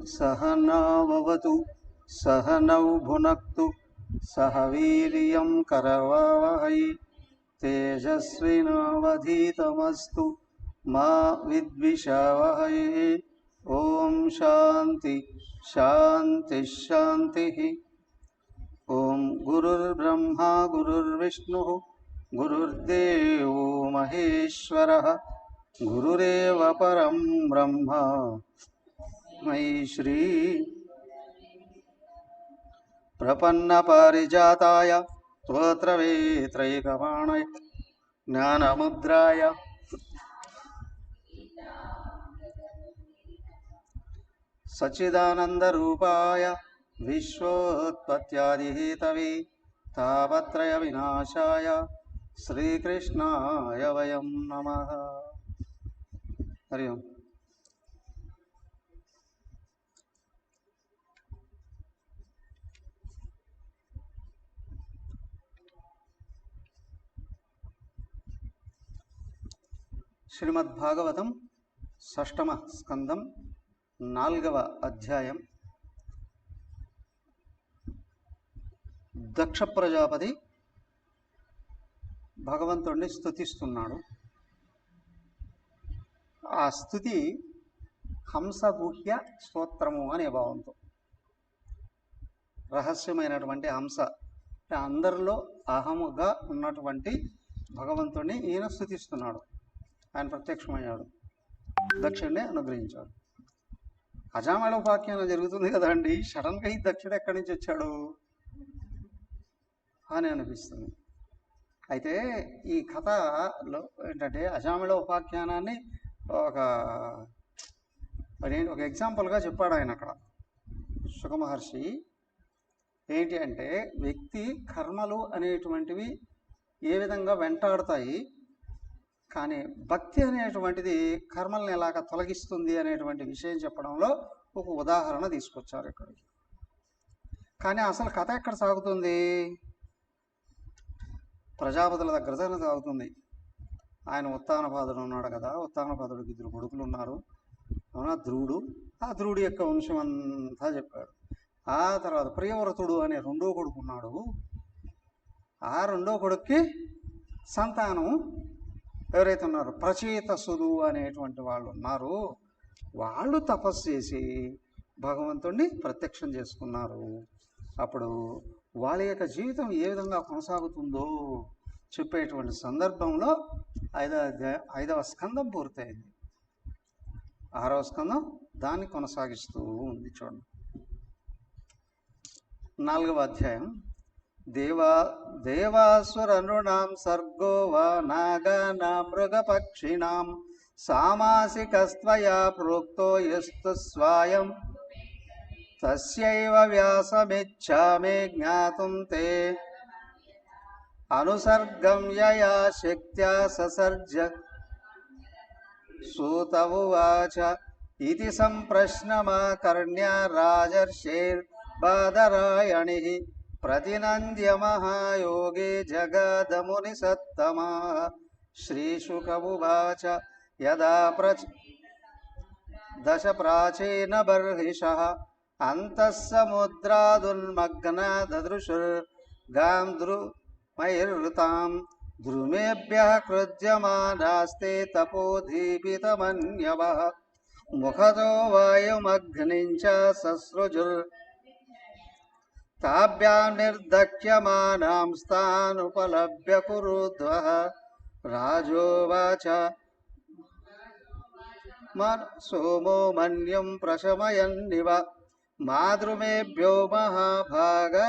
सहनाववतु सहनौ भुनक्तु सह वीर्यं करवावहै तेजस्विनावधीतमस्तु मा विद्विषावहै। ओम शांति शांति शांतिः। ओम गुरुर्ब्रह्मा गुरुर्विष्णुः गुरुर्देवो महेश्वरः गुरुरेव परं ब्रह्म मयि श्री प्रपन्नपारिजाताय स्तोत्रवेत्रैकपाणय ज्ञानमुद्राय सच्चिदानन्दरूपाय विश्वोत्पत्त्यादिहेतवे तापत्रयविनाशाय श्रीकृष्णाय वयं नमः। हरि ओम्। శ్రీమద్భాగవతం షష్టమ స్కందం 4వ అధ్యాయం. దక్ష ప్రజాపతి భగవంతుడిని స్తుతిస్తున్నాడు. ఆ స్తుతి హంసగుహ్య స్తోత్రము అనే భావంతో, రహస్యమైనటువంటి హంస అంటే అందరిలో అహముగా ఉన్నటువంటి భగవంతుడిని ఈయన స్తుతిస్తున్నాడు. ఆయన ప్రత్యక్షమయ్యాడు, దక్షుడిని అనుగ్రహించాడు. అజామళ ఉపాఖ్యానం జరుగుతుంది కదండి, సడన్గా ఈ దక్షుడు ఎక్కడి నుంచి వచ్చాడు అని అనిపిస్తుంది. అయితే ఈ కథలో ఏంటంటే అజామళ ఉపాఖ్యానాన్ని ఒక ఎగ్జాంపుల్గా చెప్పాడు ఆయన అక్కడ శుక మహర్షి. ఏంటి అంటే వ్యక్తి కర్మలు అనేటువంటివి ఏ విధంగా వెంటాడుతాయి, కానీ భక్తి అనేటువంటిది కర్మల్ని ఎలాగ తొలగిస్తుంది అనేటువంటి విషయం చెప్పడంలో ఒక ఉదాహరణ తీసుకొచ్చారు ఇక్కడికి. కానీ అసలు కథ ఎక్కడ సాగుతుంది? ప్రజాపతుల దగ్గర సాగుతుంది. ఆయన ఉత్తానపాదుడు ఉన్నాడు కదా, ఉత్తానపాదుడికి 2 కొడుకులు ఉన్నారు. అవునా, ధ్రువుడు. ఆ ధ్రువుడి యొక్క వంశం అంతా చెప్పాడు. ఆ తర్వాత ప్రియవ్రతుడు అనే 2వ కొడుకు ఉన్నాడు. ఆ 2వ కొడుక్కి సంతానం ఎవరైతే ఉన్నారో ప్రచేతసులు అనేటువంటి వాళ్ళు ఉన్నారు. వాళ్ళు తపస్సు చేసి భగవంతుడిని ప్రత్యక్షం చేసుకున్నారు. అప్పుడు వాళ్ళ యొక్క జీవితం ఏ విధంగా కొనసాగుతుందో చెప్పేటువంటి సందర్భంలో 5వ స్కందం పూర్తయింది. 6వ స్కందం దాన్ని కొనసాగిస్తూ ఉంది. చూడండి, 4వ అధ్యాయం. దేవాసురనృణాం సర్గో వా నాగానాం మృగపక్షిణాం సామాసికస్త్వయా ప్రోక్తో యస్తు స్వాయం తస్యైవ వ్యాసమిచ్ఛామి జ్ఞాతుం తే అనుసర్గం యయా శక్త్యా ససర్జ సూత ఉవాచ ఇతి సంప్రశ్నమాకర్ణ్య రాజర్షేర్బాదరాయణిః ప్రతినంద్య మహాయోగే జగదముని సత్తమా. శ్రీశుక ఉవాచ యదా దశ ప్రాచీన బర్హిషః అంతః సముద్రాదున్మగ్నా దదృశుర్గాం ద్రుమైర్వృతాం ద్రుమేభ్యః కృజ్యమానాస్తే తపోదీపితమన్యవః ముఖతో వాయుమగ్నిం చ ససృజుర్ తాభ్యాం నిర్దక్ష్యమానాం స్థానుపలభ్య కురుధ్వః. రాజోవాచ సోమో మన్యం ప్రశమయన్నివ మాతృమేభ్యో మహాభాగదేనేభ్యో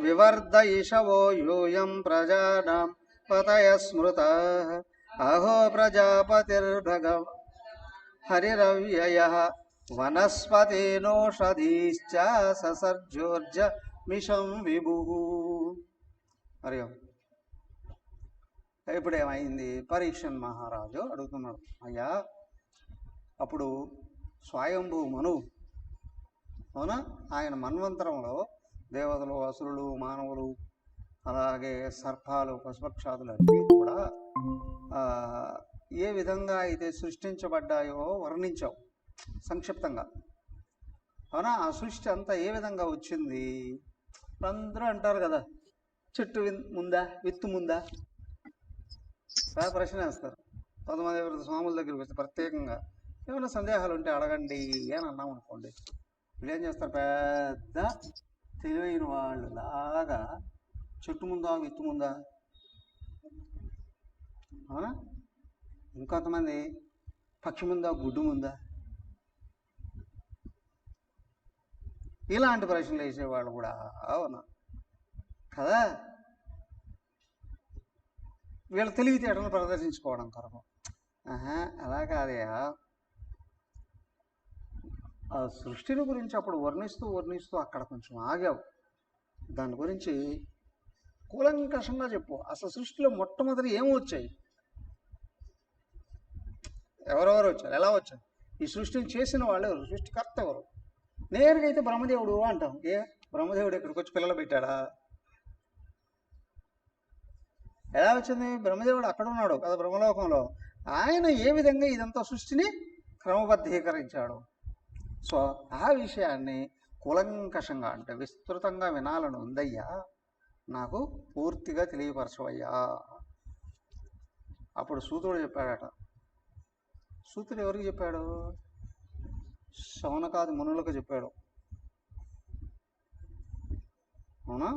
వివర్ధయిషవో యూయం ప్రజానాం పతయ స్మృత అహో ప్రజాపతిర్భగ హరిరవ్యయ వనస్పతినోషధీశ్చ ససర్జోర్జ మిషం విభు. మరి ఇప్పుడు ఏమైంది? పరీక్షన్ మహారాజు అడుగుతున్నాడు, అయ్యా అప్పుడు స్వయంభూ మనువు అవునా, ఆయన మన్వంతరంలో దేవతలు, అసురులు, మానవులు, అలాగే సర్పాలు, పశుపక్షాదులు అన్నీ కూడా ఏ విధంగా అయితే సృష్టించబడ్డాయో వర్ణించావు సంక్షిప్తంగా అవునా. ఆ సృష్టి అంతా ఏ విధంగా వచ్చింది? అందరూ అంటారు కదా, చెట్టు ముందా, విత్తు ముందా, ప్రశ్న వేస్తారు. కొంతమంది ఎవరి స్వాముల దగ్గరికి వస్తే ప్రత్యేకంగా ఏమైనా సందేహాలు ఉంటే అడగండి అని అన్నాం అనుకోండి, వీళ్ళు ఏం చేస్తారు, పెద్ద తెలివైన వాళ్ళు లాగా చెట్టు ముందా, విత్తు ముందా అవునా. ఇంకొంతమంది పక్షి ముందా, గుడ్డు ముందా, ఇలాంటి ప్రశ్నలు వేసేవాళ్ళు కూడా అవునా కదా. వీళ్ళ తెలివితేటలను ప్రదర్శించుకోవడం కొరకు. అలా కాదయా, ఆ సృష్టిని గురించి అప్పుడు వర్ణిస్తూ అక్కడ కొంచెం ఆగావు. దాని గురించి కూలంకషంగా చెప్పు. అసలు సృష్టిలో మొట్టమొదటి ఏమి వచ్చాయి, ఎవరెవరు వచ్చారు, ఎలా వచ్చారు, ఈ సృష్టిని చేసిన వాళ్ళు ఎవరు, సృష్టికర్త ఎవరు? నేరుగా అయితే బ్రహ్మదేవుడు అంటాం. ఏ బ్రహ్మదేవుడు ఇక్కడికి వచ్చి పిల్లలు పెట్టాడా? ఎలా వచ్చింది? బ్రహ్మదేవుడు అక్కడ ఉన్నాడు కదా బ్రహ్మలోకంలో. ఆయన ఏ విధంగా ఇదంతా సృష్టిని క్రమబద్ధీకరించాడు. సో ఆ విషయాన్ని కూలంకషంగా అంటే విస్తృతంగా వినాలని ఉందయ్యా, నాకు పూర్తిగా తెలియపరచవయ్యా. అప్పుడు సూతుడు చెప్పాడట. సూతుడు ఎవరికి చెప్పాడు? శౌనకాది మునులకు చెప్పాడు అవునా.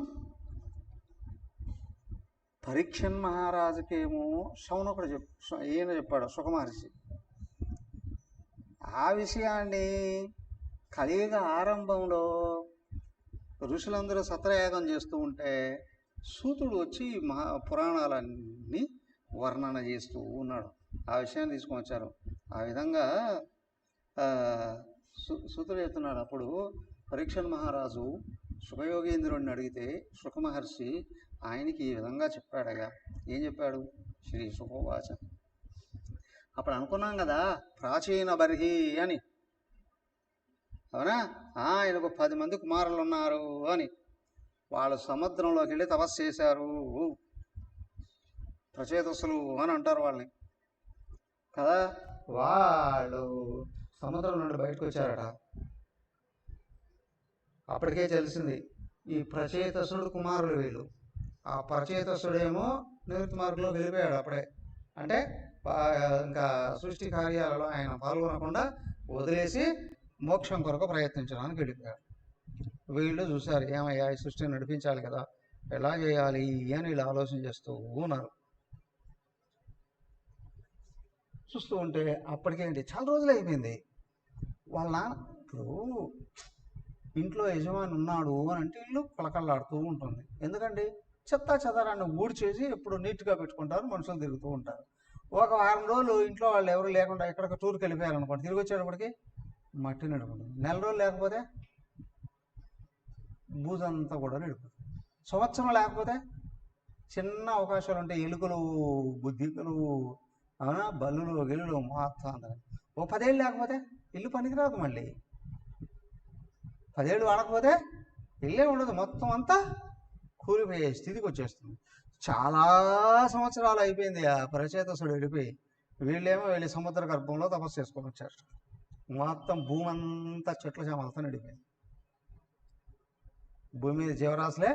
పరీక్షన్ మహారాజుకేమో శౌనకుడు ఈయన చెప్పాడు, సుఖమహర్షి. ఆ విషయాన్ని కలియుగ ఆరంభంలో ఋషులందరూ సత్రయాగం చేస్తూ ఉంటే సూతుడు వచ్చి పురాణాలన్నీ వర్ణన చేస్తూ ఉన్నాడు. ఆ విషయాన్ని తీసుకొని వచ్చారు. ఆ విధంగా సూతుడు చెప్తున్నాడు. అప్పుడు పరీక్షన్ మహారాజు సుఖయోగేంద్రుడిని అడిగితే సుఖమహర్షి ఆయనకి ఈ విధంగా చెప్పాడయ్యా. ఏం చెప్పాడు? శ్రీ సుఖోవాచ. అప్పుడు అనుకున్నాం కదా ప్రాచీన బర్హి అని, అవునా. ఆయనకు 10 మంది కుమారులు ఉన్నారు అని. వాళ్ళు సముద్రంలోకి వెళ్ళి తపస్సు చేశారు, ప్రచేతస్సులు అని అంటారు వాళ్ళని కదా. వాళ్ళు సముద్రం నుండి బయటకు వచ్చారట. అప్పటికే తెలిసింది ఈ ప్రచేతసుడు కుమారులు వీళ్ళు. ఆ ప్రచేతసుడేమో నివృత్తి మార్గంలో వెళ్ళిపోయాడు అప్పుడే. అంటే ఇంకా సృష్టి కార్యాలలో ఆయన పాల్గొనకుండా వదిలేసి మోక్షం కొరకు ప్రయత్నించడానికి వెళ్ళిపోయాడు. వీళ్ళు చూశారు, ఏమయ్యా ఈ సృష్టిని నడిపించాలి కదా, ఎలా చేయాలి అని వీళ్ళు ఆలోచన చేస్తూ ఉన్నారు. చూస్తూ ఉంటే అప్పటికేంటి చాలా రోజులు అయిపోయింది. వాళ్ళ నాన్న ఇప్పుడు ఇంట్లో యజమాని ఉన్నాడు అని అంటే ఇల్లు కలకల్లాడుతూ ఉంటుంది. ఎందుకంటే చెత్త చెదారాన్ని ఊడ్చేసి ఎప్పుడు నీట్గా పెట్టుకుంటారు, మనుషులు తిరుగుతూ ఉంటారు. ఒక వారం రోజులు ఇంట్లో వాళ్ళు ఎవరు లేకుండా ఎక్కడికి టూర్కి వెళ్ళిపోయారు అనుకోండి, తిరిగి వచ్చేటప్పటికి మట్టి నడుపుతుంది. నెల రోజులు లేకపోతే బూజంతా కూడా నడుపుతుంది. సంవత్సరం లేకపోతే చిన్న అవకాశాలు ఉంటే ఎలుకలు, బుద్ధికలు, అవునా, బల్లులు, గిల్లులు మొత్తం అంతా. ఓ 10 ఏళ్ళు లేకపోతే ఇల్లు పనికిరాదు. మళ్ళీ 10 ఏళ్ళు వాడకపోతే ఇల్లే ఉండదు, మొత్తం అంతా కూలిపోయే స్థితికి వచ్చేస్తుంది. చాలా సంవత్సరాలు అయిపోయింది ఆ ప్రచేతసుడు వెళ్ళిపోయి. వీళ్ళేమో వెళ్ళి సముద్ర గర్భంలో తపస్సు చేసుకొని వచ్చారు. మొత్తం భూమి అంతా చెట్ల చేమలతో నడిపోయింది. భూమి మీద జీవరాశులే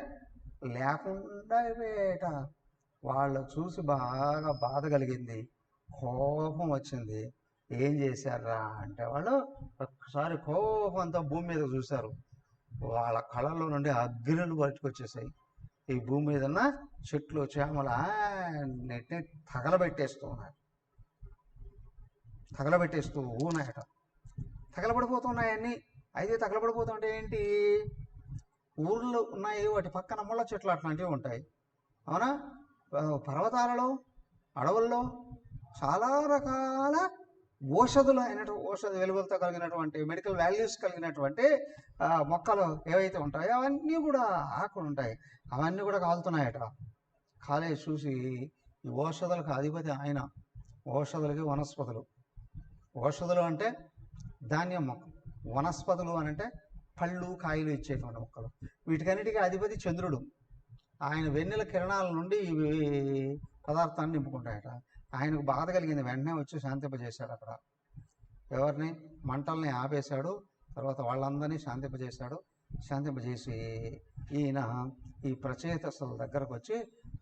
లేకుండా అయిపోయేట. వాళ్ళు చూసి బాగా బాధ కలిగింది, కోపం వచ్చింది. ఏం చేశారా అంటే వాళ్ళు ఒక్కసారి కోపంతో భూమి మీద చూశారు. వాళ్ళ కళ్ళలో నుండి అగ్నులు పట్టుకొచ్చేసాయి. ఈ భూమి మీద ఉన్న చెట్లు చేమలు నెట్ని తగలబెట్టేస్తూ ఉన్నారు. తగలబెట్టేస్తూ ఉన్నాయట. తగలబడిపోతున్నాయన్నీ. అయితే తగలబడిపోతుంటే ఏంటి, ఊర్లు ఉన్నాయి, వాటి పక్కన ముళ్ళ చెట్లు అట్లాంటివి ఉంటాయి, అవునా? పర్వతాలలో, అడవుల్లో చాలా రకాల ఔషధ విలువలతో కలిగినటువంటి, మెడికల్ వాల్యూస్ కలిగినటువంటి మొక్కలు ఏవైతే ఉంటాయో అవన్నీ కూడా ఆకులు ఉంటాయి, అవన్నీ కూడా కాలుతున్నాయట. కాలే చూసి, ఈ ఔషధాలకు అధిపతి ఆయన, ఔషధులకి వనస్పతులు. ఔషధులు అంటే ధాన్యం మొక్కలు, వనస్పతులు అని అంటే పళ్ళు కాయలు ఇచ్చేటువంటి మొక్కలు. వీటికన్నిటికీ అధిపతి చంద్రుడు. ఆయన వెన్నెల కిరణాల నుండి ఇవి పదార్థాన్ని నింపుకుంటాయట. ఆయనకు బాధ కలిగింది, వెంటనే వచ్చి శాంతింపజేశాడు. అక్కడ ఎవరిని, మంటల్ని ఆపేశాడు. తర్వాత వాళ్ళందరినీ శాంతింపజేశాడు. శాంతింపజేసి ఈయన ఈ ప్రచేతసుల దగ్గరకు వచ్చి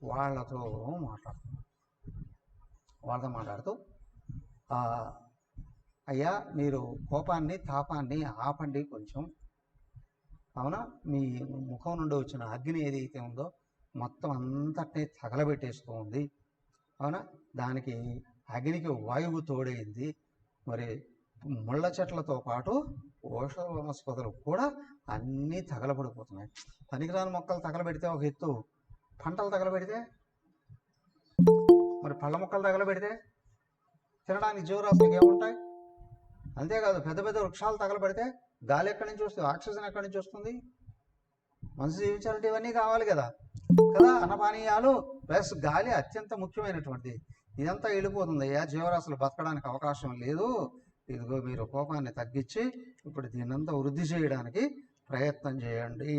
వాళ్ళతో మాట్లాడుతూ అయ్యా, మీరు కోపాన్ని తాపాన్ని ఆపండి కొంచెం, అవునా? మీ ముఖం నుండి వచ్చిన అగ్ని ఏదైతే ఉందో మొత్తం అంతటినీ తగలబెట్టేస్తూ ఉంది, అవునా? దానికి అగ్నికి వాయువు తోడైంది. మరి ముళ్ళ చెట్లతో పాటు ఔషధ వనస్పతులు కూడా అన్నీ తగలబడిపోతున్నాయి. పనికిరాని మొక్కలు తగలబెడితే ఒక ఎత్తు, పంటలు తగలబెడితే, మరి పళ్ళ మొక్కలు తగలబెడితే తినడానికి జీవరాశులకు ఏముంటాయి? అంతేకాదు, పెద్ద పెద్ద వృక్షాలు తగలబెడితే గాలి ఎక్కడి నుంచి వస్తుంది, ఆక్సిజన్ ఎక్కడి నుంచి వస్తుంది? మనిషి జీవించాలంటే ఇవన్నీ కావాలి కదా. అన్నపానీయాలు ప్లస్ గాలి అత్యంత ముఖ్యమైనటువంటిది. ఇదంతా వెళ్ళిపోతుంది, జీవరాశులు బతకడానికి అవకాశం లేదు. ఇదిగో మీరు కోపాన్ని తగ్గించి ఇప్పుడు దీన్నంతా వృద్ధి చేయడానికి ప్రయత్నం చేయండి.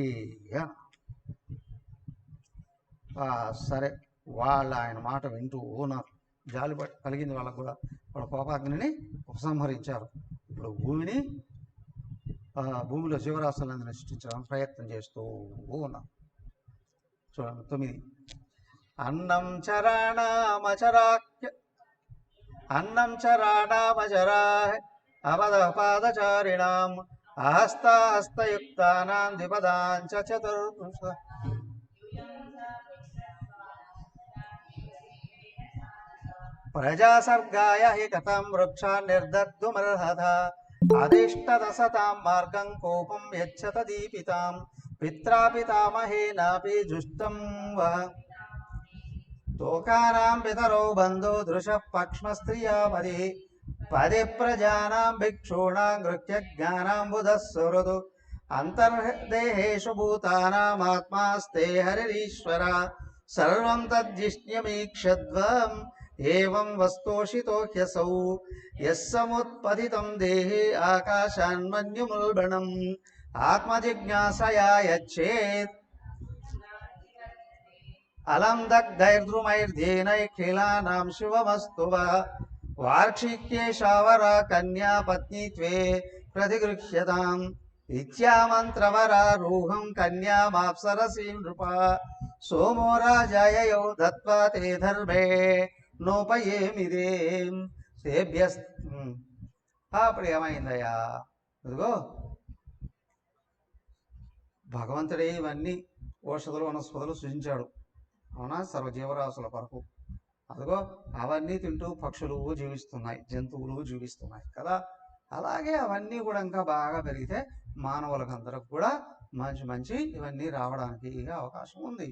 సరే, వాళ్ళు ఆయన మాట వింటూ ఉన్నారు. జాలి కలిగింది వాళ్ళకు కూడా. వాళ్ళ కోపాగ్నిని ఉపసంహరించారు. ఇప్పుడు భూమిలో జీవరాశులందరినీ సృష్టించడానికి ప్రయత్నం చేస్తూ ఉన్నాం. చూడండి 9. అన్నం చరాణామచరా అవధపాదచారిణాం హస్తయుక్తానాం ద్విపదాంచ చతుర్భుజ ప్రజాసర్గాయ హి కథం వృక్షాన్ నిర్దగ్ధుమర్హత అధిష్టదసతాం మార్గం కోపం యచ్చత దీపితాం పిత్రాపితామహేనాపి జుష్టం వా తోకానాం పితరౌ బంధో దృశ పక్ష్మస్త్రియామది పది ప్రజానాం భిక్షూణాం గృహ్యజ్ఞానాం బుధస్సుహృదు అంతర్దేహేషు భూతానామాత్మాస్తే హరిరీశ్వర సర్వం తద్జిష్ణ్యమీక్షద్వం ఏవం వస్తోషితో హ్యసౌ యస్సముత్పతితం దేహే ఆకాశాన్మన్యుముల్బణం ఆత్మజిజ్ఞాసయా యచ్చేత్ అలం దగ్ధైర్ద్రుమైర్ధేనైఖిలానాం శివమస్తు వార్షిక్యేషావరా కన్యా పత్నిత్వే ప్రతిగృహ్యతాం ఇత్యామంత్రవరారూహం కన్యామాప్సరసీం నృప సోమో రాజాయయౌ దత్వా తే ధర్మే నోపయేమిదేం సేభ్యస్. అప్పుడు ఏమైందయ్యా, ఇదిగో భగవంతుడే ఇవన్నీ ఔషధులు వనస్పతులు సృజించాడు, అవునా? సర్వజీవరాశుల కొరకు. అదిగో అవన్నీ తింటూ పక్షులు జీవిస్తున్నాయి, జంతువులు జీవిస్తున్నాయి కదా. అలాగే అవన్నీ కూడా ఇంకా బాగా పెరిగితే మానవులకందరికి కూడా మంచి మంచి ఇవన్నీ రావడానికి అవకాశం ఉంది.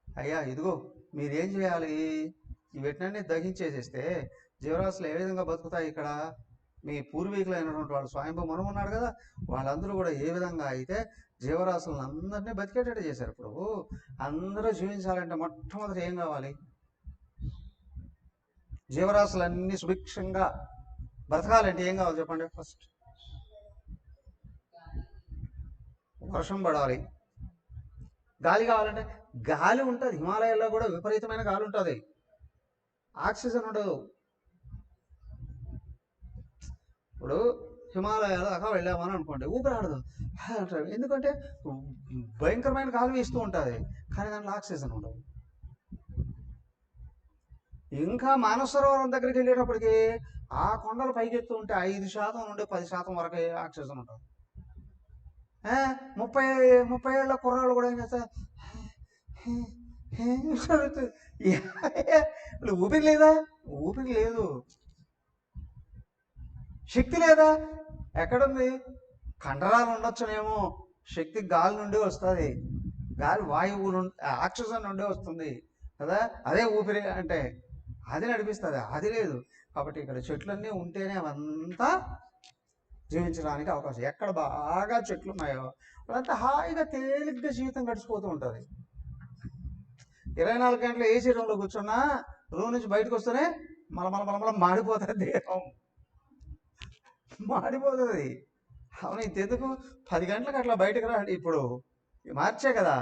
అయ్యా, ఇదిగో మీరేం చేయాలి, వీటినన్నీ దహించేసేస్తే జీవరాశులు ఏ విధంగా బతుకుతాయి? ఇక్కడ మీ పూర్వీకులైనటువంటి వాళ్ళు స్వయంభూ మనువు ఉన్నాడు కదా, వాళ్ళందరూ కూడా ఏ విధంగా అయితే జీవరాశులను అందరినీ బతికేటట్టు చేశారు. ఇప్పుడు అందరూ జీవించాలంటే మొట్టమొదటి ఏం కావాలి? జీవరాశులన్నీ సుభిక్షంగా బతకాలంటే ఏం కావాలి చెప్పండి? ఫస్ట్ వర్షం పడాలి. గాలి కావాలంటే గాలి ఉంటుంది. హిమాలయాల్లో కూడా విపరీతమైన గాలి ఉంటుంది, ఆక్సిజన్ ఉండదు. ఇప్పుడు హిమాలయాల దాకా వెళ్ళామని అనుకోండి, ఊపిరాడదు అంటారు. ఎందుకంటే భయంకరమైన గాలి వీస్తూ ఉంటుంది, కానీ దాంట్లో ఆక్సిజన్ ఉండదు. ఇంకా మానసరోవరం దగ్గరికి వెళ్ళేటప్పటికి ఆ కొండలు పైకెత్తు ఉంటే 5% నుండి 10% వరకు ఆక్సిజన్ ఉంటుంది. 30 ఏళ్ళ కుర్రాళ్ళు కూడా ఏం చేస్తారు, ఊపిరి లేదా? ఊపిరి లేదు. శక్తి లేదా? ఎక్కడుంది? కండరాలు ఉండొచ్చునేమో, శక్తి గాలి నుండి వస్తుంది, గాలి వాయువు నుండి, ఆక్సిజన్ నుండి వస్తుంది కదా, అదే ఊపిరి అంటే అది నడిపిస్తుంది, అది లేదు. కాబట్టి ఇక్కడ చెట్లన్నీ ఉంటేనే అవంతా జీవించడానికి అవకాశం. ఎక్కడ బాగా చెట్లు ఉన్నాయో అదంతా హాయిగా తేలిగ్గా జీవితం గడిచిపోతూ ఉంటుంది. 24 గంటలు ఏసీ రూమ్లో కూర్చున్నా రూమ్ నుంచి బయటకు వస్తేనే మల మాడిపోతుంది, దేహం మాడిపోతుంది. అవును, ఇంతెందుకు 10 గంటలకు అట్లా బయటకు రాండి. ఇప్పుడు మార్చే కదా,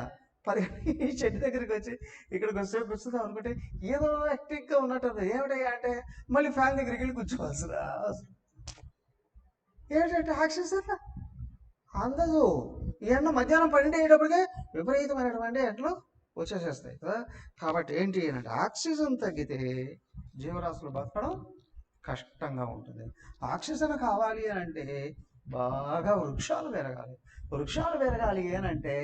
10 గంటలకి ఈ చెట్టు దగ్గరికి వచ్చి ఇక్కడికి వస్తే కూర్చుందాం అనుకుంటే ఏదో యాక్టివ్గా ఉన్నట్టుంది. ఏమిటయ్యా అంటే మళ్ళీ ఫ్యాన్ దగ్గరికి వెళ్ళి కూర్చోవాల్సిరా. ఏంటంటే ఆక్సిజన్ అందదు. ఈ ఎండ మధ్యాహ్నం 12 అయ్యేటప్పటికే విపరీతమైనటువంటి ఎండలు వచ్చేసేస్తాయి కదా. కాబట్టి ఏంటి అంటే ఆక్సిజన్ తగ్గితే జీవరాశులు బతకడం కష్టంగా ఉంటుంది. ఆక్సిజన్ కావాలి అని అంటే బాగా వృక్షాలు పెరగాలి. వృక్షాలు పెరగాలి అని అంటే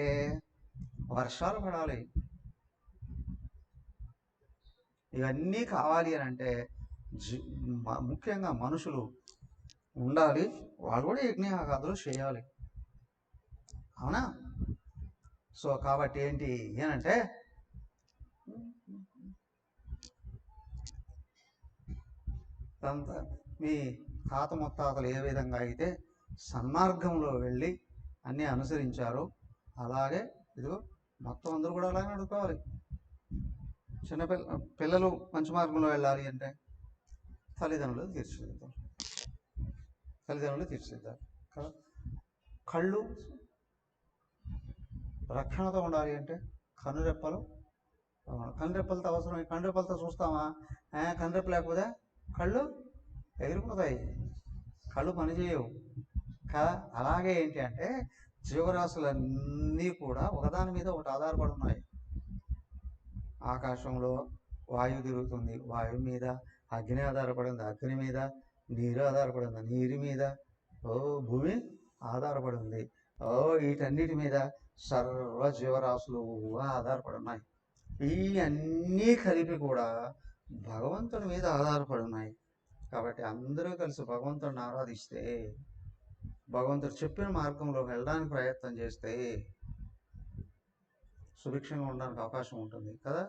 వర్షాలు పడాలి. ఇవన్నీ కావాలి అని అంటే ముఖ్యంగా మనుషులు ఉండాలి. వాళ్ళు కూడా యజ్ఞయాగాదులు చేయాలి. అవునా? సో కాబట్టి ఏంటి ఏనంటే మీ తాత ముత్తాతలు ఏ విధంగా అయితే సన్మార్గంలో వెళ్ళి అన్నీ అనుసరించారో అలాగే ఇదిగో మొత్తం అందరూ కూడా అలాగే నడుకోవాలి. పిల్లలు మంచి మార్గంలో వెళ్ళాలి అంటే తల్లిదండ్రులు తీర్చిదిద్దారు కదా. కళ్ళు రక్షణతో ఉండాలి అంటే కనురెప్పలతో అవసరం. కనురెప్పలతో చూస్తామా? కనురెప్ప లేకపోతే కళ్ళు ఎగిరిపోతాయి, కళ్ళు పనిచేయవు కదా. అలాగే ఏంటి అంటే జీవరాశులన్నీ కూడా ఒకదాని మీద ఒకటి ఆధారపడి ఉన్నాయి. ఆకాశంలో వాయువు తిరుగుతుంది, వాయువు మీద అగ్ని ఆధారపడింది, అగ్ని మీద నీరు ఆధారపడింది, నీరు మీద భూమి ఆధారపడి ఉంది. వీటన్నిటి మీద సర్వ జీవరాశులు ఆధారపడి ఉన్నాయి. ఈ అన్నీ కలిపి కూడా భగవంతుడి మీద ఆధారపడి ఉన్నాయి. కాబట్టి అందరూ కలిసి భగవంతుడిని ఆరాధిస్తే, భగవంతుడు చెప్పిన మార్గంలో వెళ్ళడానికి ప్రయత్నం చేస్తే సుభిక్షంగా ఉండడానికి అవకాశం ఉంటుంది కదా.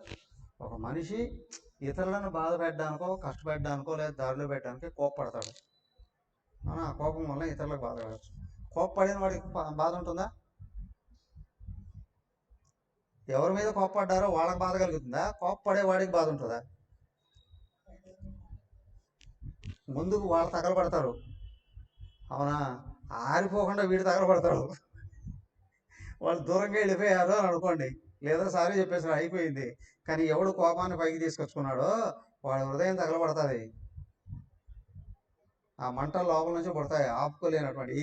ఒక మనిషి ఇతరులను బాధ పెట్టడానికో కష్టపెట్టడానికో లేదా దారిలో పెట్టడానికి కోప్పడతాడు. ఆ కోపం వల్ల ఇతరులకు బాధ పెట్టచ్చు. కోప్పడిన వాడికి బాధ ఉంటుందా? ఎవరి మీద కోప్పడ్డారో వాళ్ళకి బాధ కలుగుతుందా? కోప్పడే వాడికి బాధ ఉంటుందా? ముందుకు వాళ్ళు తగలబడతారు, అవునా? ఆరిపోకుండా వీడు తగలబడతాడు. వాళ్ళు దూరంగా వెళ్ళిపోయారు అని అనుకోండి, లేదా సారీ చెప్పేసి అయిపోయింది. కానీ ఎవడు కోపాన్ని పైకి తీసుకొచ్చుకున్నాడో వాడి హృదయం తగలబడుతుంది. ఆ మంటలు లోపల నుంచి పడతాయి, ఆపుకోలేనటువంటి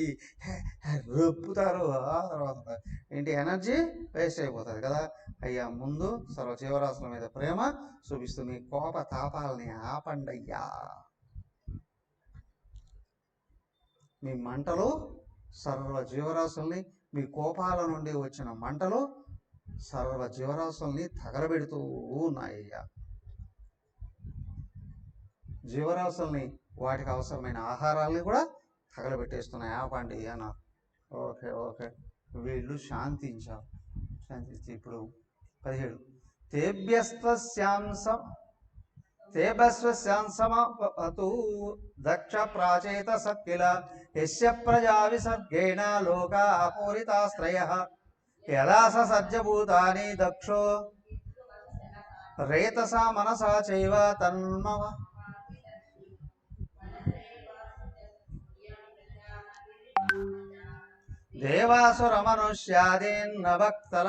రొప్పుతారు. ఆ తర్వాత ఏంటి ఎనర్జీ వేస్ట్ అయిపోతుంది కదా. అయ్యా ముందు సర్వ జీవరాశుల మీద ప్రేమ చూపిస్తూ మీ కోప తాపాలని ఆపండి అయ్యా. మీ మంటలు సర్వ జీవరాశుల్ని, మీ కోపాల నుండి వచ్చిన మంటలు సర్వ జీవరాశుల్ని తగలబెడుతూ ఉన్నాయ్యా. జీవరాశుల్ని వాటికి అవసరమైన ఆహారాలని కూడా తగలబెట్టేస్తున్నాయి, ఆపండి అన్నారు. ఓకే వీళ్ళు శాంతించారు. ఇప్పుడు 17 తేభస్వశాంసమతు దక్ష ప్రాచేత సత్కిల యస్య ప్రజా విసర్గేణ లోకా అపూరితాశ్రయః యదా సజ్జభూతాని దక్షో రేతసా మనసా చైవ తన్మమ దేవాసుర మనుష్యాదీన్న భక్తల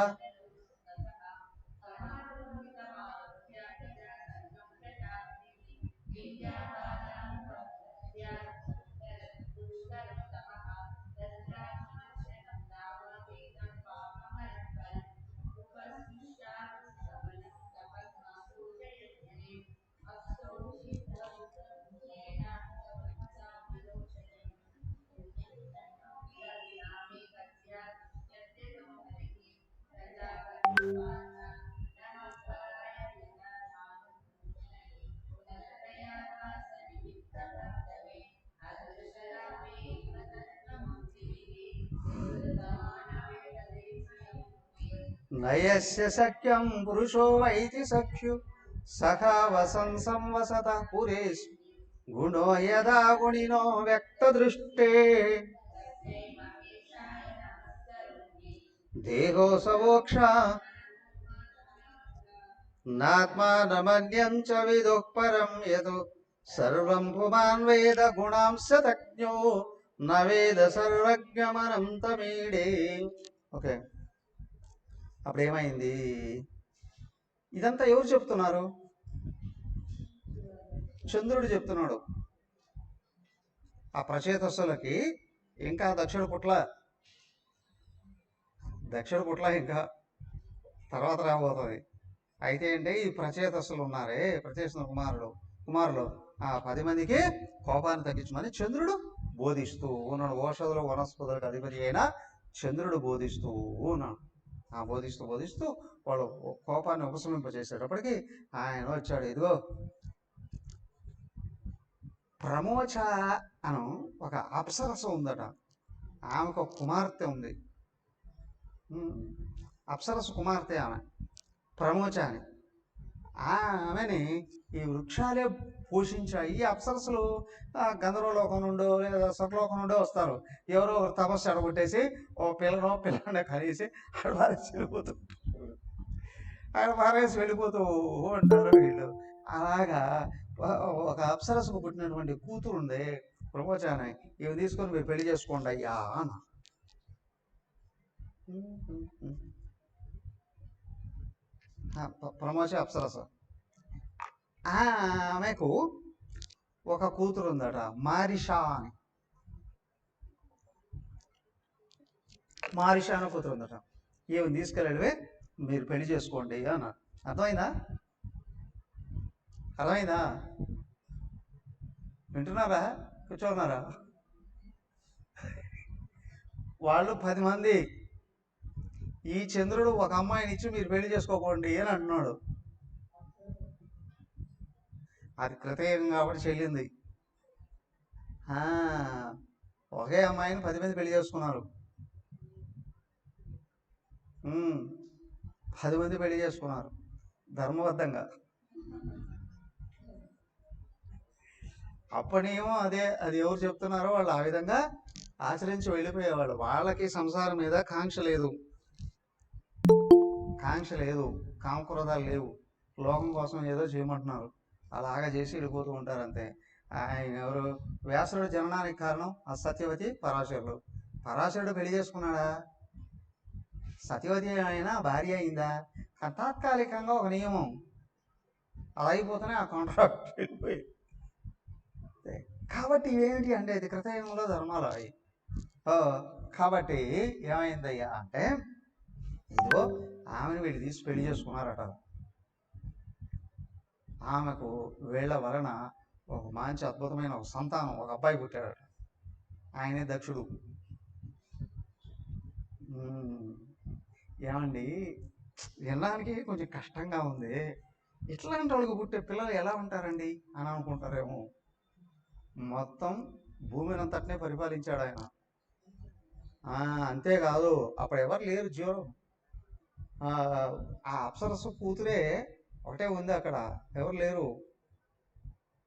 నయస్య శక్యం పురుషో వైతి సఖ్యు సఖా వసన్ సంవసత పురేష్ గుణో యదా గుణినో వ్యక్త దృష్టే దేహో సవోక్ష నాత్మానమన్యం చ విదుః పరం యదు సర్వం పుమాన్ వేద గుణాంశ తజ్ఞో న వేద సర్వజ్ఞమనంతమీడే. ఓకే, అప్పుడు ఏమైంది? ఇదంతా ఎవరు చెప్తున్నారు? చంద్రుడు చెప్తున్నాడు. ఆ ప్రచేతస్సులకి ఇంకా దక్షిణ పుట్ల ఇంకా తర్వాత రాబోతుంది. అయితే అంటే ఈ ప్రచేతస్సులు ఉన్నారే, ప్రచేతన కుమారులు ఆ 10 మందికి కోపాన్ని తగ్గించమని చంద్రుడు బోధిస్తూ ఉన్నాడు. ఓషధుల వనస్పతులకు అధిపతి అయిన చంద్రుడు బోధిస్తూ ఉన్నాడు. ఆ బోధిస్తూ వాళ్ళు కోపాన్ని ఉపశమింపజేసేటప్పటికి ఆయన వచ్చాడు. ఇదిగో ప్రమోచ అను ఒక అప్సరస ఉందట. ఆమెకు ఒక కుమార్తె ఉంది. అప్సరస కుమార్తె ఆమె ప్రమోచ అని. ఆమెని ఈ వృక్షాలే పోషించాయి. ఈ అప్సరసలు గంధర్వలోకం నుండో లేదా స్వర్గలోకం నుండో వస్తారు. ఎవరో ఒక తపస్సు అడగొట్టేసి ఓ పిల్లనే కనేసి పారేసి వెళ్ళిపోతూ ఉంటారు వీళ్ళు. అలాగా ఒక అప్సరసకు పుట్టినటువంటి కూతురు ఉంది ప్రమోచాని. ఇవి తీసుకొని మీరు పెళ్లి చేసుకోండి అయ్యా అన్న. ప్రమోచ అప్సరస. ఆమెకు ఒక కూతురు ఉందట, మారిషా అని. మారిషా అనే కూతురు ఉందట. ఏమి తీసుకెళ్ళడివే మీరు పెళ్లి చేసుకోండి అన్నాడు. అర్థమైందా? వింటున్నారా? కూర్చోన్నారా? వాళ్ళు 10 మంది. ఈ చంద్రుడు ఒక అమ్మాయిని ఇచ్చి మీరు పెళ్లి చేసుకోకండి అని అంటున్నాడు. అది కృతయుగం కాబట్టి చెల్లింది. ఒకే అమ్మాయిని 10 మంది పెళ్లి చేసుకున్నారు. 10 మంది పెళ్లి చేసుకున్నారు ధర్మబద్ధంగా. అప్పనేమో అది ఎవరు చెప్తున్నారో వాళ్ళు ఆ విధంగా ఆచరించి వెళ్ళిపోయేవాళ్ళు. వాళ్ళకి సంసారం మీద కాంక్ష లేదు, కామక్రోధాలు లేవు. లోకం కోసం ఏదో చేయమంటున్నారు, అలాగా చేసి వెళ్ళిపోతూ ఉంటారు అంతే. ఆయన ఎవరు? వ్యాసుడు జననానికి కారణం ఆ సత్యవతి పరాశరుడు. పరాశరుడు పెళ్లి చేసుకున్నాడా? సత్యవతి అయినా భార్య అయిందా? తాత్కాలికంగా ఒక నియమం అలా అయిపోతేనే ఆ కాంట్రాక్ట్ వెళ్ళిపోయి. కాబట్టి ఇవేమిటి అంటే ఇది కృతయుగంలో ధర్మాలు అవి. కాబట్టి ఏమైందయ్యా అంటే ఇదిగో ఆమెను వీళ్ళు తీసి పెళ్లి చేసుకున్నారట. ఆమెకు వీళ్ళ వలన ఒక మంచి అద్భుతమైన ఒక సంతానం, ఒక అబ్బాయి పుట్టాడట. ఆయనే దక్షుడు. ఏమండి, వినడానికి కొంచెం కష్టంగా ఉంది. ఇట్లాంటి వాళ్ళకి పుట్టే పిల్లలు ఎలా ఉంటారండి అని అనుకుంటారేమో. మొత్తం భూమినంతటినే పరిపాలించాడు ఆయన. అంతేకాదు అప్పుడు ఎవరు లేరు జీవం. ఆ అప్సరస్సు కూతురే ఒకటే ఉంది అక్కడ, ఎవరు లేరు.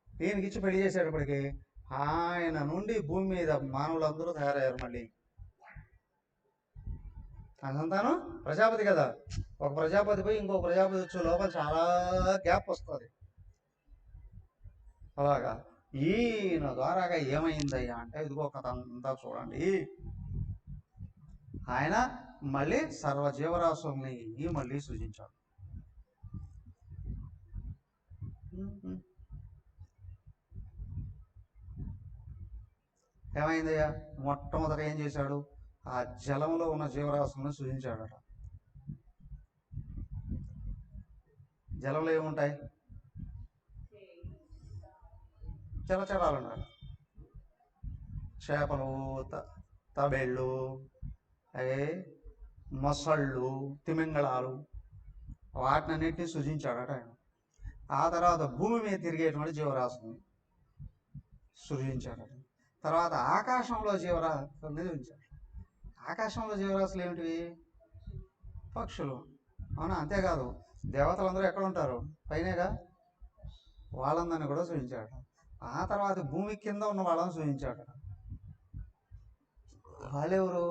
ఈయనకిచ్చి పెళ్లి చేసేటప్పటికి ఆయన నుండి భూమి మీద మానవులందరూ తయారయ్యారు. మళ్ళీ ఆ సంతానం ప్రజాపతి కదా, ఒక ప్రజాపతి పోయి ఇంకో ప్రజాపతి వచ్చే లోపల చాలా గ్యాప్ వస్తుంది. అలాగా ఈయన ద్వారాగా ఏమైందయ్యా అంటే ఇదిగో కథ అంతా చూడండి. ఆయన మళ్ళీ సర్వజీవరాశుల్ని మళ్ళీ సృజించాడు. ఏమైందయ్యా? మొట్టమొదట ఏం చేశాడు? ఆ జలంలో ఉన్న జీవరాశులను సృజించాడట. జలంలో ఏముంటాయి? చలచరాలు ఉన్నాయి. చేపలు, తబేళ్ళు, మొసళ్ళు, తిమింగళాలు, వాటినన్నింటినీ సృజించాడట ఆయన. ఆ తర్వాత భూమి మీద తిరిగేటువంటి జీవరాశులను సృజించాడట. తర్వాత ఆకాశంలో జీవరాశులను సృజించాడు. ఆకాశంలో జీవరాశులు ఏమిటివి? పక్షులు. అవునా? అంతేకాదు దేవతలందరూ ఎక్కడ ఉంటారు? పైనేగా. వాళ్ళందరినీ కూడా సృజించాడు. ఆ తర్వాత భూమి కింద ఉన్న వాళ్ళని సృజించాడు. వాళ్ళెవరు?